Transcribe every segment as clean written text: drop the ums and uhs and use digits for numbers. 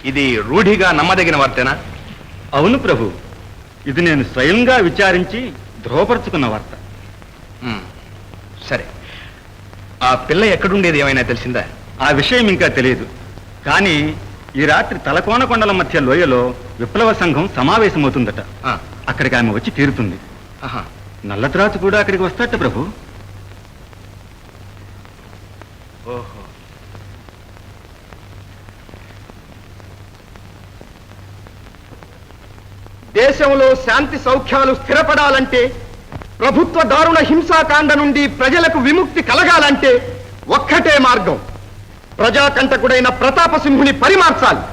ఇది రూఢిగా నమ్మదగిన వార్తేనా? అవును ప్రభు, ఇది నేను స్వయంగా విచారించి ధృవపరుచుకున్న వార్త. సరే, ఆ పిల్ల ఎక్కడుండేది ఏమైనా తెలిసిందా? ఆ విషయం ఇంకా తెలియదు, కానీ ఈ రాత్రి తలకోన కొండల మధ్య లోయలో విప్లవ సంఘం సమావేశమవుతుందట. అక్కడికి ఆమె వచ్చి తీరుతుంది. నల్లత్రాజు కూడా అక్కడికి వస్తాట ప్రభు. ఓహో, దేశంలో శాంతి సౌఖ్యాలు స్థిరపడాలంటే, ప్రభుత్వ దారుణ హింసాకాండ నుండి ప్రజలకు విముక్తి కలగాలంటే ఒక్కటే మార్గం, ప్రజాకంటకుడైన ప్రతాపసింహుని పరిమార్చాలి.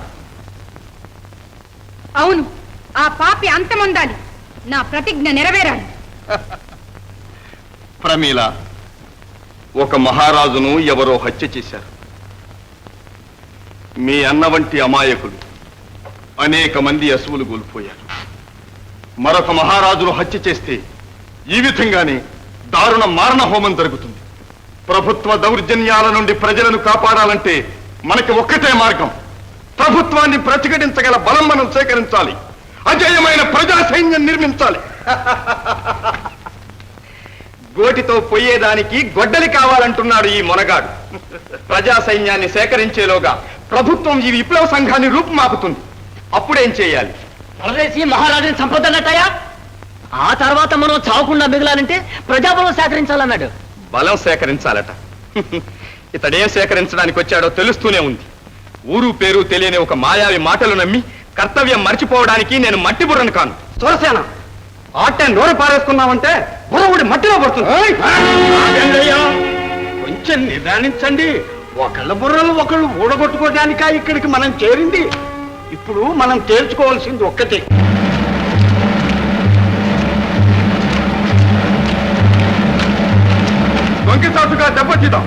అవును, ఆ పాపి అంతమొందాలి. నా ప్రతిజ్ఞ నెరవేరాలి. ప్రమీల, ఒక మహారాజును ఎవరో హత్య చేశారు. మీ అన్న వంటి అమాయకులు అనేక మంది అసువులు కోల్పోయారు. మరొక మహారాజును హత్య చేస్తే ఈ విధంగానే దారుణ మారణ హోమం జరుగుతుంది. ప్రభుత్వ దౌర్జన్యాల నుండి ప్రజలను కాపాడాలంటే మనకి ఒక్కటే మార్గం, ప్రభుత్వాన్ని ప్రతిఘటించగల బలం మనం సేకరించాలి. అజేయమైన ప్రజా సైన్యం నిర్మించాలి. గోటితో పోయేదానికి గొడ్డలి కావాలంటున్నాడు ఈ మొనగాడు. ప్రజా సైన్యాన్ని సేకరించేలోగా ప్రభుత్వం ఈ విప్లవ సంఘాన్ని రూపుమాపుతుంది. అప్పుడేం చేయాలి? పరదేశీ మహారాజుని సంపదన్నట్టయా, ఆ తర్వాత మనం చావకుండా మిగిలాలంటే ప్రజాబలం సేకరించాలన్నాడు. బలం సేకరించాలట. ఇతడేం సేకరించడానికి వచ్చాడో తెలుస్తూనే ఉంది. ఊరు పేరు తెలియని ఒక మాయావి మాటలు నమ్మి కర్తవ్యం మర్చిపోవడానికి నేను మట్టి బుర్రను కాను. సొరసేన, ఆటే నోరు పారేసుకున్నామంటే బుర్రవుడి మట్టిలో పడుతుంది. కొంచెం నిదానించండి. ఒకళ్ళ బుర్రలు ఒకళ్ళు ఊడగొట్టుకోవడానికా ఇక్కడికి మనం చేరింది? ఇప్పుడు మనం తేల్చుకోవాల్సింది ఒక్కటే. దొంగసాటుగా దెబ్బతిద్దాం.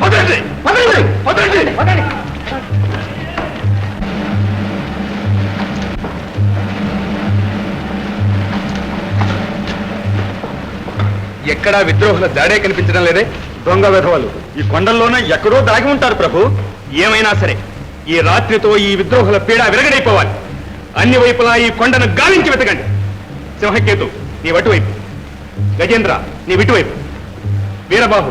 పదండి పదండి పదండి పదండి. ఎక్కడా విద్రోహుల దాడే కనిపించడం లేదే. దొంగ విధవలు ఈ కొండల్లోనే ఎక్కడో దాగి ఉంటారు ప్రభు. ఏమైనా సరే ఈ రాత్రితో ఈ విద్రోహుల పీడ విరగడైపోవాలి. అన్ని వైపులా ఈ కొండను గాలించి వెతకండి. సింహకేతు నీ అటువైపు, గజేంద్ర నీ ఇటువైపు, వీరబాబు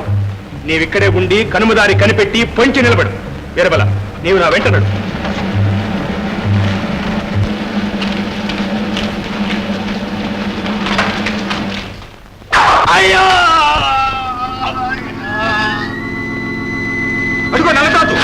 నీవిక్కడే ఉండి కనుమదారి కనిపెట్టి పొంచి నిలబడు. వీరబల నీవు నా వెంట నడు. అయ్యా, అడుగో నల్లతాతు.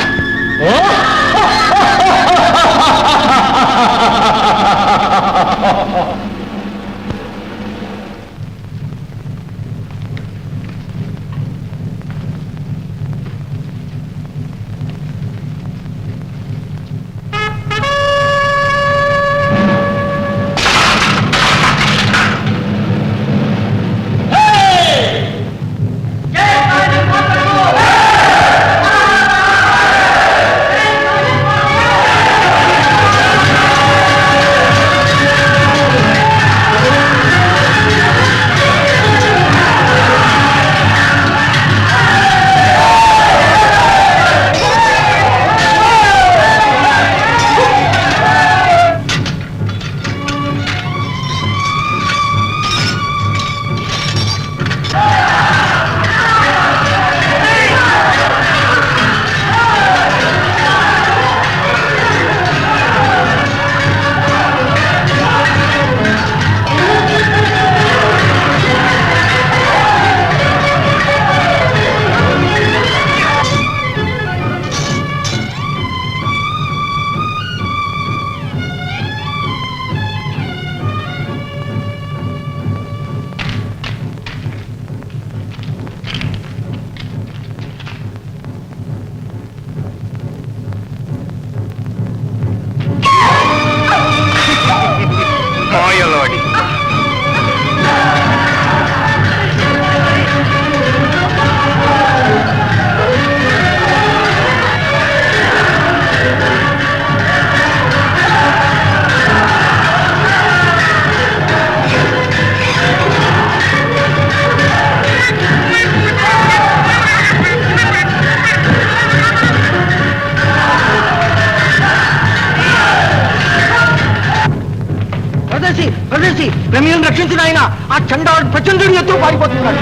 ప్రమేయం రక్షించిన ఆయన ఆ చండాడు ప్రచండుడి ఎత్తు పారిపోతున్నాడు.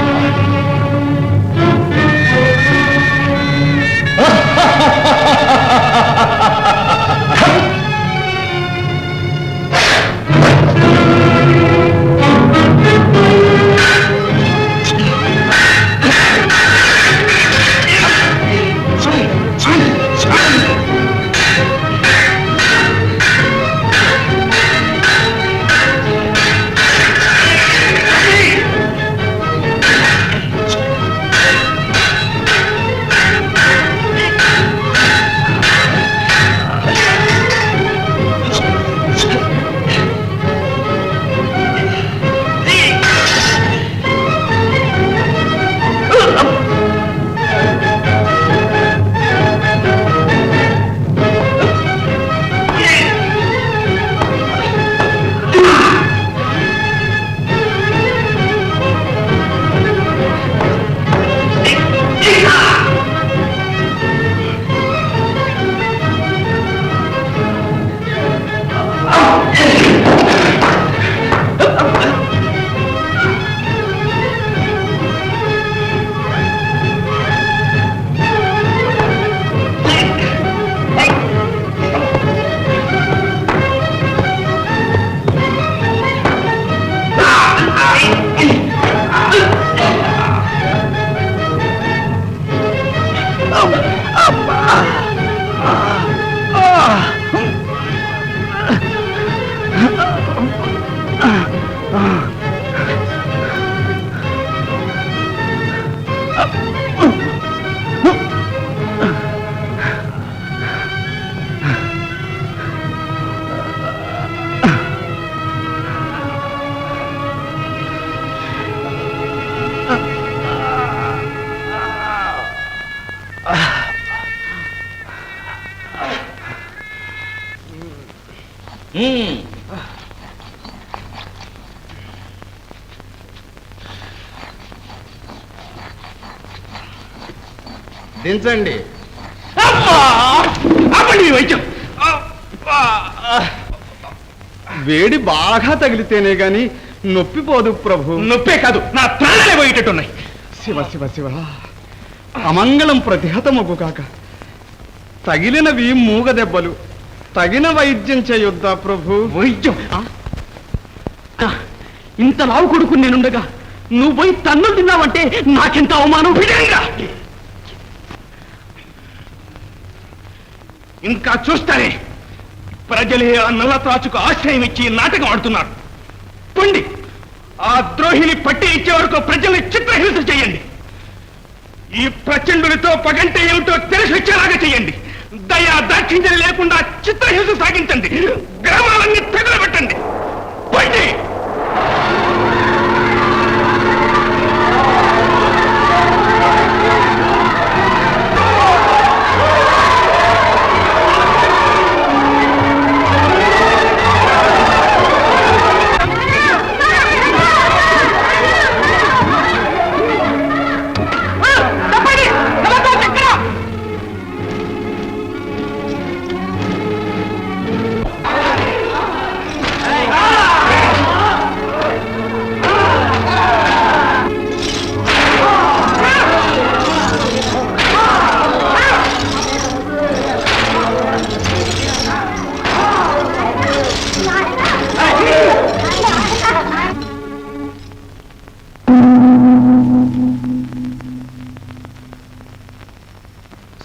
దించండి. వైద్యం వేడి బాగా తగిలితేనే గాని నొప్పి పోదు ప్రభు. నొప్పే కాదు, నా ప్రాణాలే పోయేటట్టున్నాయి. శివ శివ శివ, అమంగళం ప్రతిహతమగు కాక. తగిలినవి మూగ దెబ్బలు, తగిన వైద్యం చేయొద్దా ప్రభు? వైద్యం ఇంత లావు కొడుకు నేనుండగా నువ్వు పోయి తన్నులు తిన్నావంటే నాకెంత అవమానం. విడంగా ఇంకా చూస్తారే, ప్రజలే ఆ నల్ల త్రాచుకు ఆశ్రయం ఇచ్చి నాటకం ఆడుతున్నారు. పొండి, ఆ ద్రోహిని పట్టి ఇచ్చే వరకు ప్రజల్ని చిత్రహింస చేయండి. ఈ ప్రచండునితో పగంటే ఏమిటో తెలిసి వచ్చేలాగా చేయండి. దయా దాక్షిణ్యం లేకుండా చిత్రహింస సాగించండి. గ్రామాలన్నీ తగులబెట్టండి. పొండి.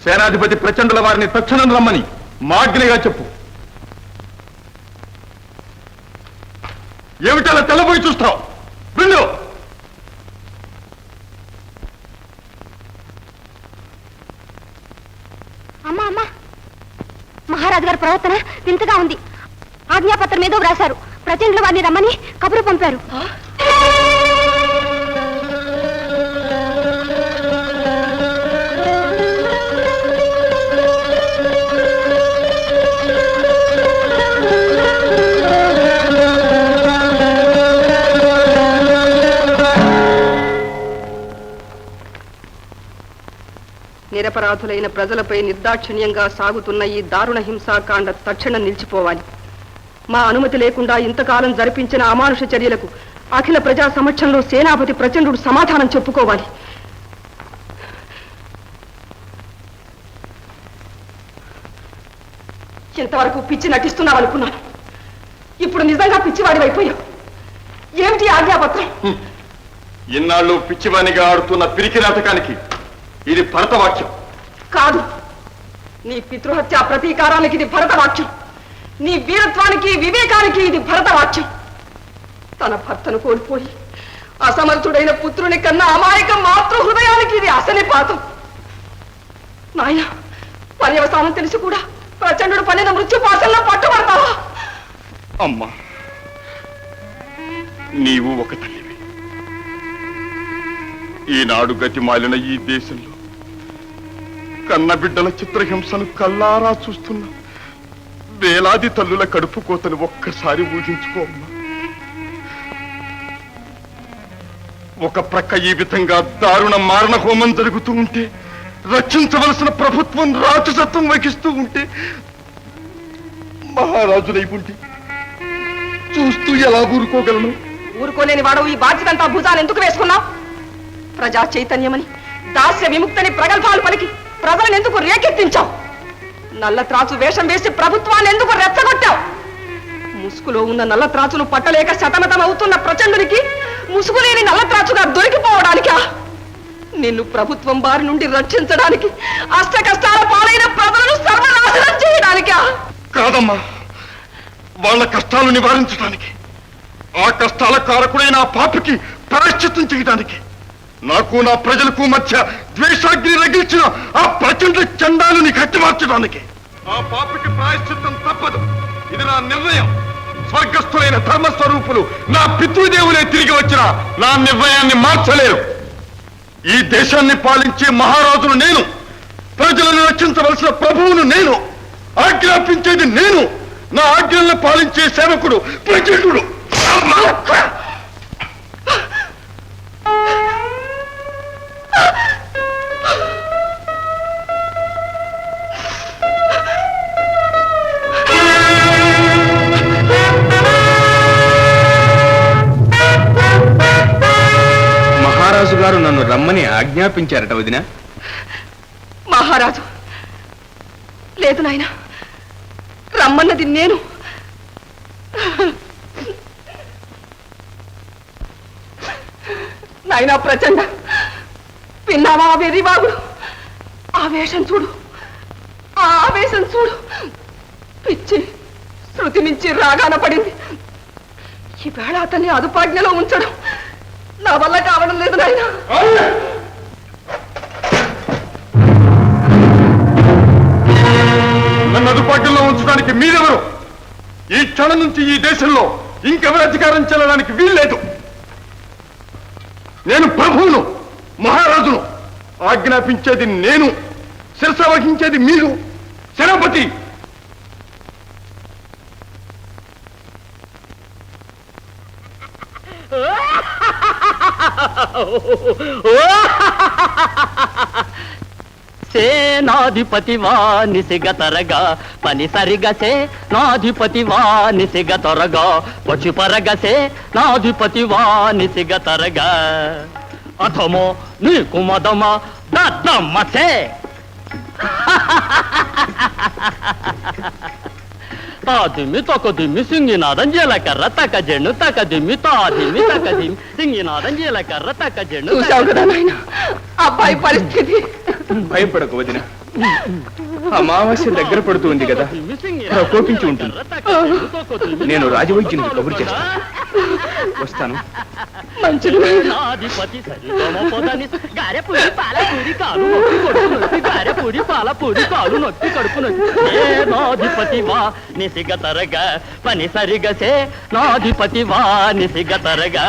సేనాధిపతి ప్రచండుల వారిని తక్షణం రమ్మని మాగ్నిగా చెప్పు. ఏమిటలా తెల్లబోయి చూస్తావు? విండు. అమ్మా అమ్మా, మహారాజు గారి ప్రవర్తన వింతగా ఉంది. ఆజ్ఞాపత్రం ఏదో వ్రాశారు. ప్రచండుల వారిని రమ్మని కబురు పంపారు. నిరపరాధులైన ప్రజలపై నిర్దాక్షిణ్యంగా సాగుతున్న ఈ దారుణ హింసాకాండ తక్షణం నిలిచిపోవాలి. మా అనుమతి లేకుండా ఇంతకాలం జరిపించిన అమానుష చర్యలకు అఖిల ప్రజా సమక్షంలో సేనాపతి ప్రచండుడు సమాధానం చెప్పుకోవాలి. ఇంతవరకు పిచ్చి నటిస్తున్నావనుకున్నాను. ఇప్పుడు నిజంగా పిచ్చివాడి అయిపోయావు. ఏమిటి ఆజ్ఞాపత్రం? ఇన్నాళ్ళు పిచ్చివానిగా ఆడుతున్న పిరికి నాటకానికి ఇది భరతవాక్యం కాదు. నీ పితృహత్య ప్రతీకారానికి ఇది భరతవాక్యం. నీ వీరత్వానికి వివేకానికి ఇది భరతవాక్యం. తన భర్తను కోల్పోయి అసమర్థుడైన పుత్రుని కన్నా అమాయక మాతృ హృదయానికి ఇది అసనిపాతం. నాయన, పర్యవసానం తెలిసి కూడా ప్రచండు పనిన మృత్యుపాసంలో పట్టుబడతావా? అమ్మా, నీవు ఒక తల్లివి. ఈనాడు గతి మాలిన ఈ దేశంలో కన్న బిడ్డల చిత్రహింసను కల్లారా చూస్తున్న వేలాది తల్లుల కడుపు కోతను ఒక్కసారి ఊహించుకో అమ్మా. ఒక ప్రక్క ఈ విధంగా దారుణ మారణ హోమం జరుగుతూ ఉంటే, రక్షించవలసిన ప్రభుత్వం రాక్షసత్వం వహిస్తూ ఉంటే, మహారాజులై ఉండి చూస్తూ ఎలా ఊరుకోగలను? ఊరుకోలేని వాడవు ఈ బాధ్యతంతా భుజాలు ఎందుకు వేసుకున్నావు? ప్రజా చైతన్యమని, దాస్య విముక్తని ప్రగల్భాలు పలికి ప్రజలను ఎందుకు రేకెత్తించావు? నల్ల త్రాచు వేషం వేసి ప్రభుత్వాన్ని ఎందుకు రెచ్చగొట్టావు? ముసుగులో ఉన్న నల్ల త్రాచును పట్టలేక శతమతం అవుతున్న ప్రచండునికి ముసుగులేని నల్ల త్రాచుగా దొరికిపోవడానికా? నిన్ను ప్రభుత్వం బారి నుండి రక్షించడానికి, అష్ట కష్టాల పాలైన ప్రజలను సర్వనాశనం చేయడానికా? కాదమ్మా, వాళ్ళ కష్టాలు నివారించడానికి, ఆ కష్టాల కారకుడైన ఆ పాపికి ప్రాయశ్చిత్తం చేయడానికి, నాకు నా ప్రజలకు మధ్య ద్వేషాగ్ని రగిల్చిన ఆ ప్రచండ చండాలని కట్టిమార్చడానికి. ఆ పాపికి ప్రాయశ్చిత్తం తప్పదు. ఇది నా నిర్ణయం. స్వర్గస్థులైన ధర్మస్వరూపులు నా పితృదేవులే తిరిగి వచ్చిన నా నిర్ణయాన్ని మార్చలేరు. ఈ దేశాన్ని పాలించే మహారాజును నేను, ప్రజలను రక్షించవలసిన ప్రభువును నేను, ఆజ్ఞాపించేది నేను, నా ఆజ్ఞలను పాలించే సేవకుడు ప్రచండుడు. మహారాజు గారు నన్ను రమ్మని ఆజ్ఞాపించారట వదినా? మహారాజు లేదు నాయన, రమ్మన్నది నేను. నాయనా ప్రచండ, విన్నావా వెర్రిబాబుడు? ఆ వేషం చూడు, ఆ ఆవేశం చూడు. పిచ్చి శృతి మించి రాగాన పడింది. ఈవేళ అతన్ని అదుపాజ్ఞలో ఉంచడం నా వల్ల కావడం లేదు నాయన. నన్ను అదుపాటులో ఉంచడానికి మీరెవరు? ఈ క్షణం నుంచి ఈ దేశంలో ఇంకెవరు అధికారం చెల్లడానికి వీల్లేదు. నేను ప్రభువును, మహారాజును. ఆజ్ఞాపించేది నేను, శిరస వహించేది మీరు. సేనాపతి, సేనాధిపతి వానిసిగ తరగా పని సరిగసే నాధిపతి వానిసిగ తొరగా పశుపరగసే నాధిపతి వానిసిగ తరగా అథమో నీకు మదమ దద్దమ్మసే తాదిమి తొకదిమి సింగినాదం జీలకర్ర తక జెండు తక దిమ్మి తాదిమి తక దిమ్మి సింగినాదం జీలకర్ర తక జెండు. చూశావు కదా నాయన అబ్బాయి పరిస్థితి. భయపడకు వదిన, అమావాస్య దగ్గర పడుతూ ఉంది కదా, ప్రకోపించి ఉంటుంది. నేను రాజవైద్యునికి కబురు చేస్తాను. వస్తాను. మంచిది. నాధిపతి సరిగమపదని గారెపూడి పాలపూడి కాలు నొప్పి కొడుకు నొప్పి గారెపూడి పాలపూడి కాలు నొప్పి కడుపు నొప్పి ఏ నాధిపతి వా నిసిగ తరగా పని సరిగసే నాధిపతి వా నిసిగ తరగా